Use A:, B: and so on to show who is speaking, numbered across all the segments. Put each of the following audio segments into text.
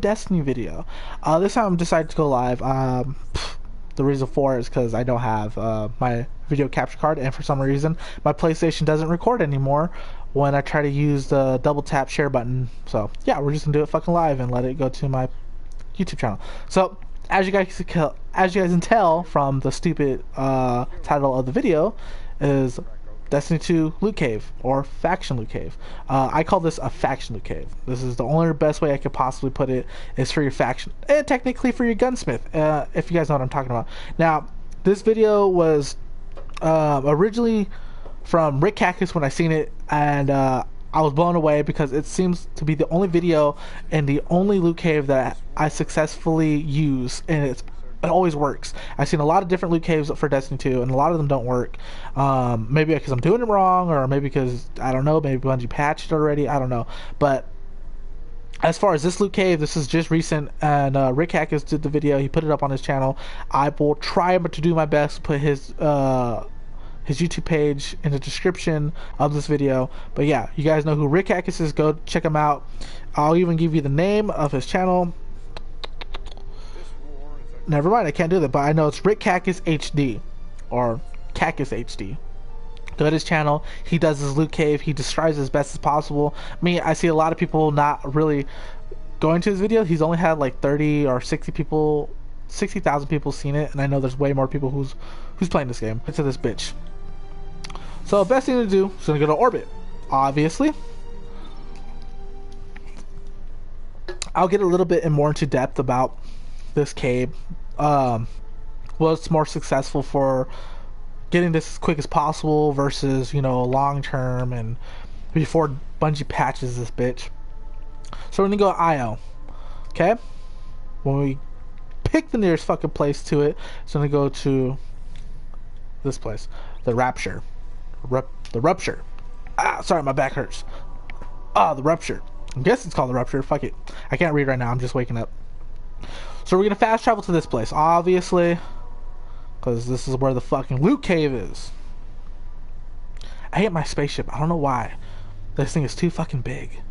A: Destiny video. This time I decided to go live. The reason for it is because I don't have my video capture card, and for some reason my PlayStation doesn't record anymore when I try to use the double tap share button. So yeah, we're just gonna do it fucking live and let it go to my YouTube channel. So as you guys can tell from the stupid title of the video, is Destiny 2 Loot Cave, or Faction Loot Cave. I call this a Faction Loot Cave. This is the only best way I could possibly put it, is for your faction, and technically for your gunsmith, if you guys know what I'm talking about. Now, this video was originally from Rick Cactus when I seen it, and I was blown away because it seems to be the only video and the only loot cave that I successfully use, and it always works. I've seen a lot of different loot caves for Destiny 2, and a lot of them don't work. Maybe because I'm doing it wrong, or maybe because, I don't know, maybe Bungie patched it already, I don't know. But as far as this loot cave, this is just recent, and Rick Hackers did the video. He put it up on his channel. I will try to do my best to put his YouTube page in the description of this video. But yeah, you guys know who Rick Hackers is. Go check him out. I'll even give you the name of his channel. Never mind, I can't do that, but I know it's Rick Cactus HD, or Cactus HD. Go to his channel. He does his loot cave. He describes it as best as possible. I see a lot of people not really going to his video. He's only had like 30 or 60 people, 60,000 people seen it, and I know there's way more people who's playing this game. Into this bitch. So the best thing to do is gonna go to orbit. Obviously, I'll get a little bit more into depth about this cave. Was more successful for getting this as quick as possible versus, you know, long term, and before Bungie patches this bitch. So we're gonna go IO. Okay, when we pick the nearest fucking place to it, it's gonna go to this place, the Rapture. The Rupture. Sorry, my back hurts. The Rupture. I guess it's called the Rupture. Fuck it, I can't read right now, I'm just waking up. So we're gonna fast travel to this place, obviously, because this is where the fucking loot cave is. I hate my spaceship. I don't know why. This thing is too fucking big.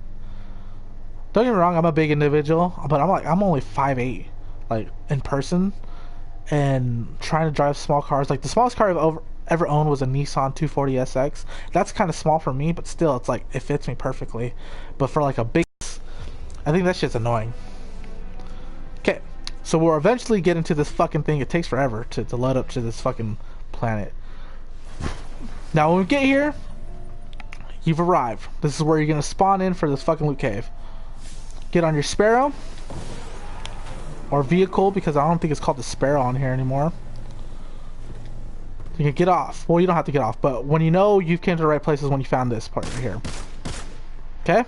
A: Don't get me wrong, I'm a big individual, but I'm only 5'8", like in person, and trying to drive small cars. Like the smallest car I've ever owned was a Nissan 240SX. That's kind of small for me, but still, it's like it fits me perfectly. But for like a big, I think that shit's annoying. Okay. So we'll eventually get into this fucking thing. It takes forever to load up to this fucking planet. Now when we get here, you've arrived. This is where you're gonna spawn in for this fucking loot cave. Get on your Sparrow or vehicle, because I don't think it's called the Sparrow on here anymore. You can get off. Well, you don't have to get off, but when you know you've came to the right place is when you found this part right here. Okay?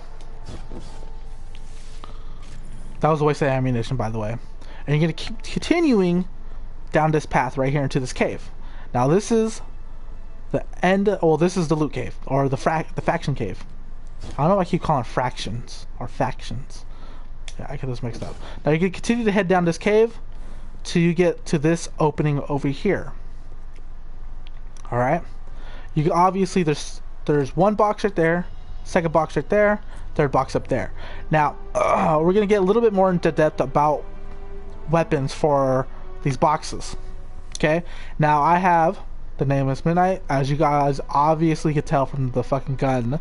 A: That was a waste of ammunition, by the way. And you're going to keep continuing down this path right here into this cave. Now this is the end. Well, this is the loot cave, or the faction cave. I don't know why I keep calling it fractions or factions. Yeah, I get this mixed up. Now you can continue to head down this cave till you get to this opening over here. All right. You can, obviously there's one box right there, second box right there, third box up there. Now we're gonna get a little bit more into depth about weapons for these boxes. Okay, now I have the Nameless Midnight, as you guys obviously could tell from the fucking gun,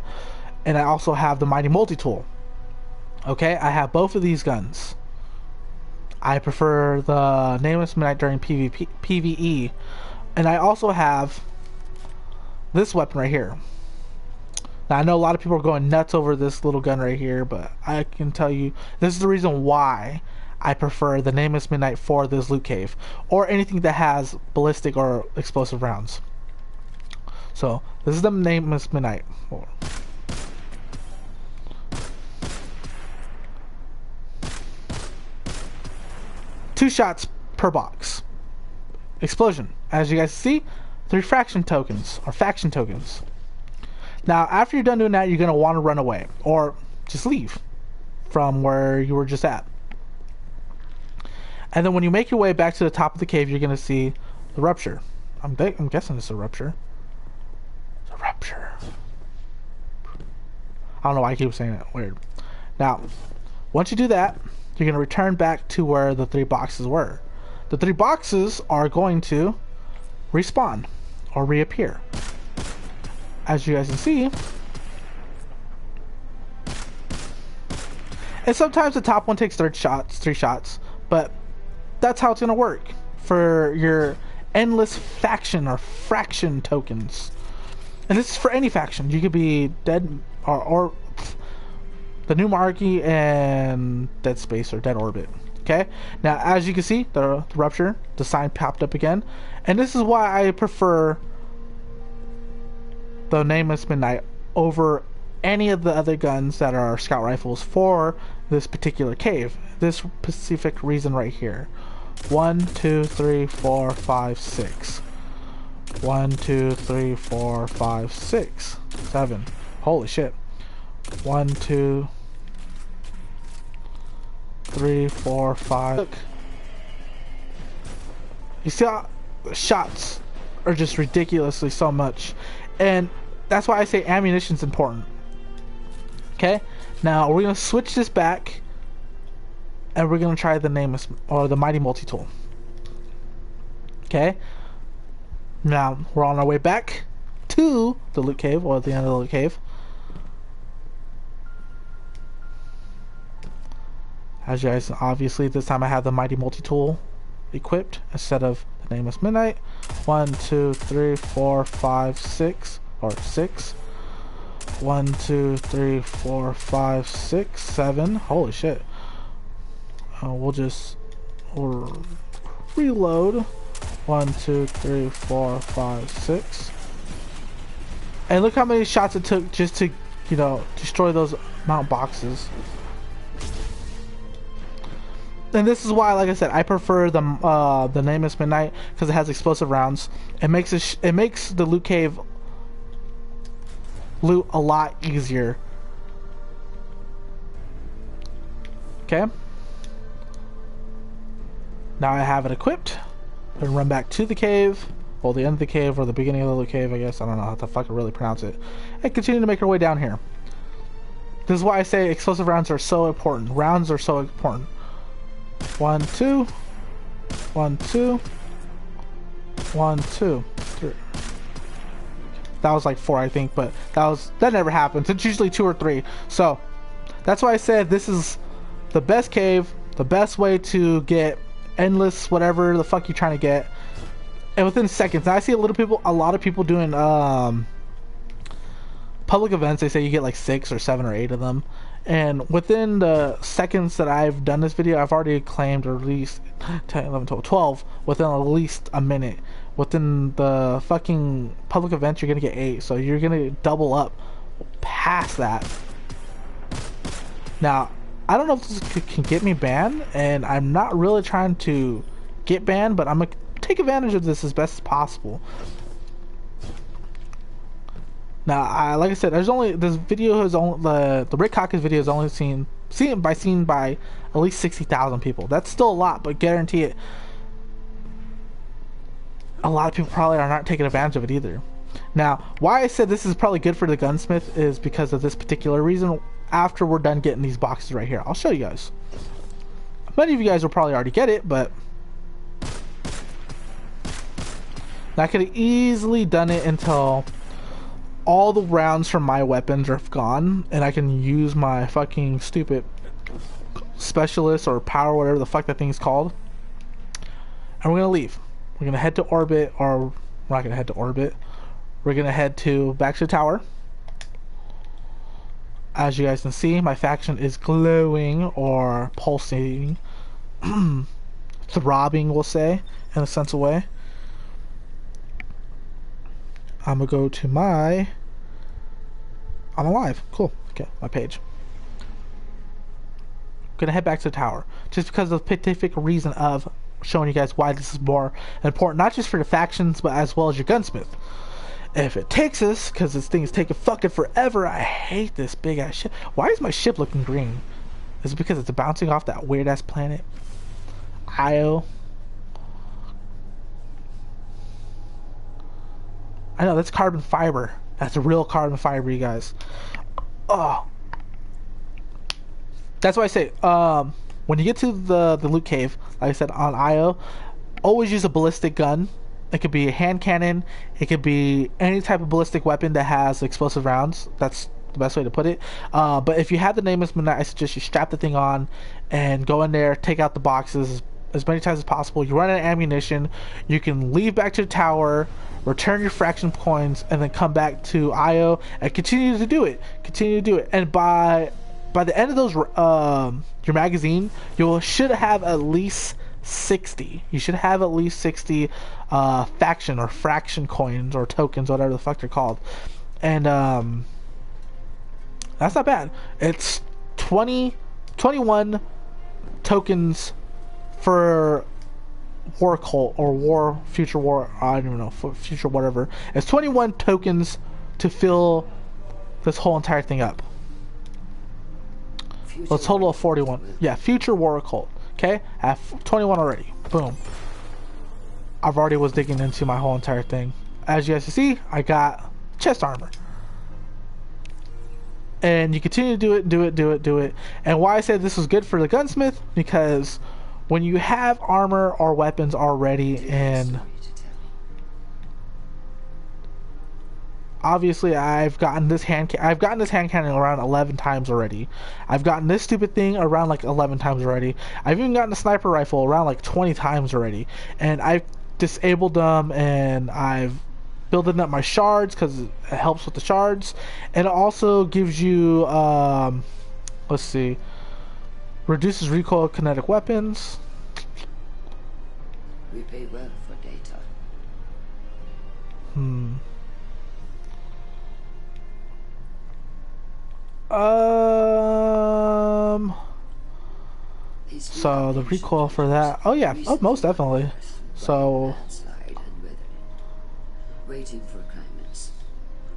A: and I also have the Mighty Multi-Tool. Okay, I have both of these guns. I prefer the Nameless Midnight during PvE, and I also have this weapon right here. Now I know a lot of people are going nuts over this little gun right here, but I can tell you this is the reason why I prefer the Nameless Midnight for this loot cave, or anything that has ballistic or explosive rounds. So this is the Nameless Midnight. Two shots per box. Explosion. As you guys see, 3 faction tokens, or faction tokens. Now after you're done doing that, you're going to want to run away, or just leave from where you were just at. And then when you make your way back to the top of the cave, you're going to see the Rupture. I'm guessing it's a Rupture. It's a Rupture. I don't know why I keep saying that. Weird. Now, once you do that, you're going to return back to where the 3 boxes were. The 3 boxes are going to respawn or reappear. As you guys can see. And sometimes the top one takes 3 shots, but that's how it's going to work for your endless faction or fraction tokens. And this is for any faction. You could be Dead or the New Monarchy and Dead Space or Dead Orbit. Okay, now as you can see, the Rupture, the sign popped up again, and this is why I prefer the Nameless Midnight over any of the other guns that are scout rifles for this particular cave. This specific reason right here. 1, 2, 3, 4, 5, 6. 1, 2, 3, 4, 5, 6, 7. Holy shit. 1, 2, 3, 4, 5. Look. You see how the shots are just ridiculously so much. And that's why I say ammunition's important. Okay? Now we're gonna switch this back and we're gonna try the Nameless or the Mighty Multi-Tool. Okay? Now we're on our way back to the loot cave, or the end of the loot cave. As you guys, obviously this time I have the Mighty Multi-Tool equipped instead of the Nameless Midnight. 1, 2, 3, 4, 5, 6, or 6. 1, 2, 3, 4, 5, 6, 7. Holy shit. We'll reload. 1, 2, 3, 4, 5, 6. And look how many shots it took just to, you know, destroy those mount boxes. And this is why, like I said, I prefer the Nameless Midnight because it has explosive rounds. It makes the loot cave loot a lot easier. Okay. Now I have it equipped. I'm gonna run back to the cave, or the end of the cave, or the beginning of the cave, I guess. I don't know how to fucking really pronounce it. And continue to make our way down here. This is why I say explosive rounds are so important. Rounds are so important. 1, 2. 1, 2. 1, 2. 3. That was like 4, I think, but that never happens. It's usually 2 or 3. So that's why I said this is the best cave, the best way to get endless whatever the fuck you're trying to get, and within seconds. Now I see a lot of people doing public events. They say you get like 6 or 7 or 8 of them, and within the seconds that I've done this video, I've already claimed at least 10, 11, 12, 12 within at least a minute. Within the fucking public events, you're gonna get 8, so you're gonna double up past that. Now I don't know if this can get me banned, and I'm not really trying to get banned, but I'm gonna take advantage of this as best as possible. Now, like I said, this video has only the Rick Hawkins video is only seen by at least 60,000 people. That's still a lot, but guarantee it, a lot of people probably are not taking advantage of it either. Now, why I said this is probably good for the gunsmith is because of this particular reason. After we're done getting these boxes right here, I'll show you guys. Many of you guys will probably already get it, but I could have easily done it until all the rounds from my weapons are gone, and I can use my fucking stupid specialist or power, whatever the fuck that thing's called, and we're gonna leave. We're gonna head to orbit, or we're not gonna head to orbit. We're gonna head back to the tower. As you guys can see, my faction is glowing or pulsating, throbbing, we'll say, in a sense of way. I'm gonna go to I'm alive. Cool. Okay, my page. Gonna head back to the tower, just because of the specific reason of showing you guys why this is more important, not just for the factions, but as well as your gunsmith. If it takes us, because this thing is taking fucking forever. I hate this big ass ship. Why is my ship looking green? Is it because it's bouncing off that weird ass planet Io? I know, that's carbon fiber. That's a real carbon fiber, you guys. Oh, that's why I say when you get to the loot cave, like I said on IO, always use a ballistic gun. It could be a hand cannon. It could be any type of ballistic weapon that has explosive rounds. That's the best way to put it. But if you have the Nameless Midnight, I suggest you strap the thing on and go in there, take out the boxes as many times as possible. You run out of ammunition. You can leave back to the tower, return your fraction coins, and then come back to IO and continue to do it. Continue to do it. And by the end of those, your magazine, you should have at least 60. You should have at least 60 faction or fraction coins or tokens, whatever the fuck they're called. And that's not bad. It's 21 tokens for War Cult or War Future War. I don't even know, future whatever. It's 21 tokens to fill this whole entire thing up. So a total of 41. Yeah, Future War Cult. Okay, I have 21 already. Boom. I've already was digging into my whole entire thing. As you guys can see, I got chest armor. And you continue to do it. And why I said this was good for the gunsmith, because when you have armor or weapons already in... Obviously, I've gotten this hand cannon around 11 times already. I've gotten this stupid thing around like 11 times already. I've even gotten a sniper rifle around like 20 times already. And I've disabled them, and I've building up my shards because it helps with the shards. And it also gives you, let's see, reduces recoil of kinetic weapons.
B: We pay well for data.
A: So the recoil for that, oh yeah, oh, most definitely. So
B: waiting for climates.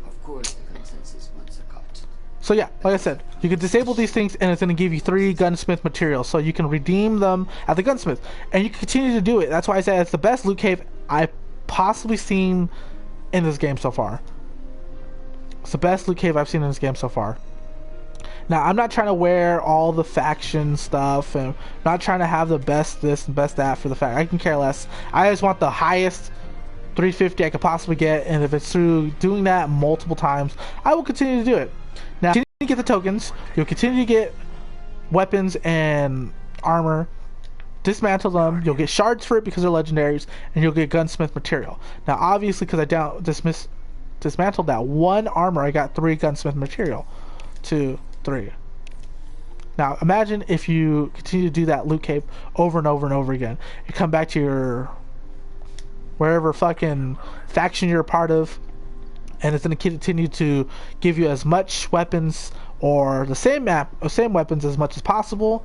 B: Of course the consensus wants a cut.
A: So yeah, like I said, you can disable these things and it's going to give you 3 gunsmith materials, so you can redeem them at the gunsmith and you can continue to do it. That's why I said it's the best loot cave I've possibly seen in this game so far. It's the best loot cave I've seen in this game so far. Now, I'm not trying to wear all the faction stuff, and I'm not trying to have the best this and best that for the fact. I can care less. I just want the highest 350 I could possibly get, and if it's through doing that multiple times, I will continue to do it. Now, continue to get the tokens. You'll continue to get weapons and armor. Dismantle them. You'll get shards for it because they're legendaries, and you'll get gunsmith material. Now, obviously, because I dismantled that one armor, I got 3 gunsmith material. 2, 3. Now imagine if you continue to do that loot cave over and over and over again. You come back to your wherever fucking faction you're a part of, and it's going to continue to give you as much weapons or the same weapons as much as possible,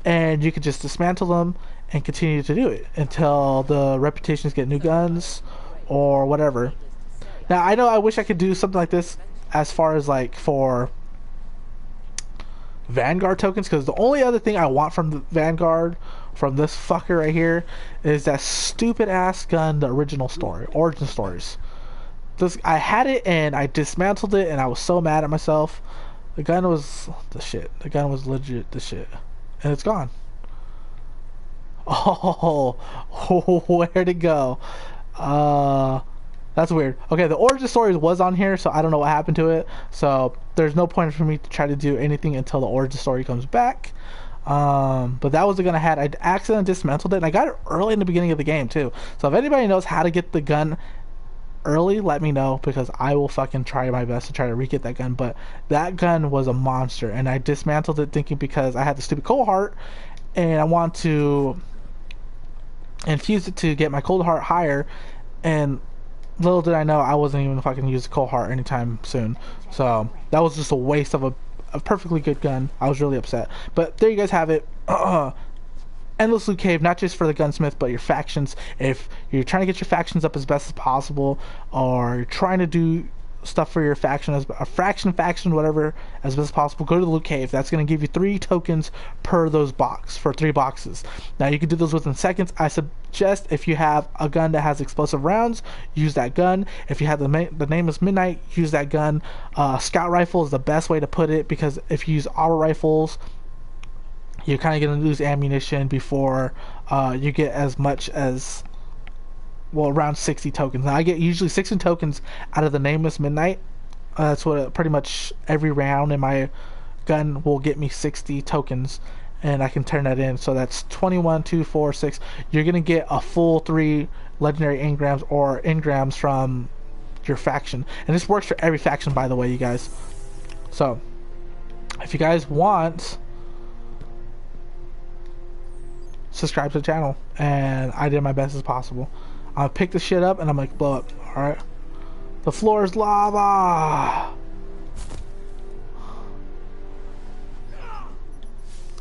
A: and you can just dismantle them and continue to do it until the reputations get new guns or whatever. Now I know I wish I could do something like this as far as like for Vanguard tokens, because the only other thing I want from the Vanguard, from this fucker right here, is that stupid ass gun, the original story, Origin Stories. I had it and I dismantled it and I was so mad at myself. The gun was the shit. The gun was legit the shit. And it's gone. Oh, where'd it go? That's weird. Okay, the Origin Stories was on here, so I don't know what happened to it. So there's no point for me to try to do anything until the Origin Story comes back. But that was the gun I had. I accidentally dismantled it, and I got it early in the beginning of the game too. So if anybody knows how to get the gun early, let me know, because I will fucking try my best to try to re-get that gun. But that gun was a monster, and I dismantled it thinking because I had the stupid cold heart, and I want to infuse it to get my cold heart higher, and little did I know I wasn't even fucking use the cold heart anytime soon. So that was just a waste of a perfectly good gun. I was really upset. But there you guys have it. Endless Loot Cave, not just for the gunsmith, but your factions. If you're trying to get your factions up as best as possible, or you're trying to do stuff for your faction, as a faction, whatever, as best as possible, go to the Loot Cave. That's going to give you 3 tokens per those for 3 boxes. Now you can do those within seconds. I suggest if you have a gun that has explosive rounds, use that gun. If you have the Nameless Midnight, use that gun. Scout rifle is the best way to put it, because if you use auto rifles, you're kind of going to lose ammunition before you get as much as, well, around 60 tokens. Now I get usually 60 tokens out of the Nameless Midnight. That's what pretty much every round in my gun will get me 60 tokens, and I can turn that in. So that's 21, 2, 4, 6. You're gonna get a full 3 legendary engrams or engrams from your faction, and this works for every faction, by the way, you guys. So if you guys want, subscribe to the channel, and I did my best as possible. I'll pick the shit up and I'm like blow up. All right, the floor is lava.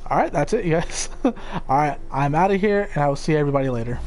A: All right, that's it, you guys. All right, I'm out of here, and I will see everybody later.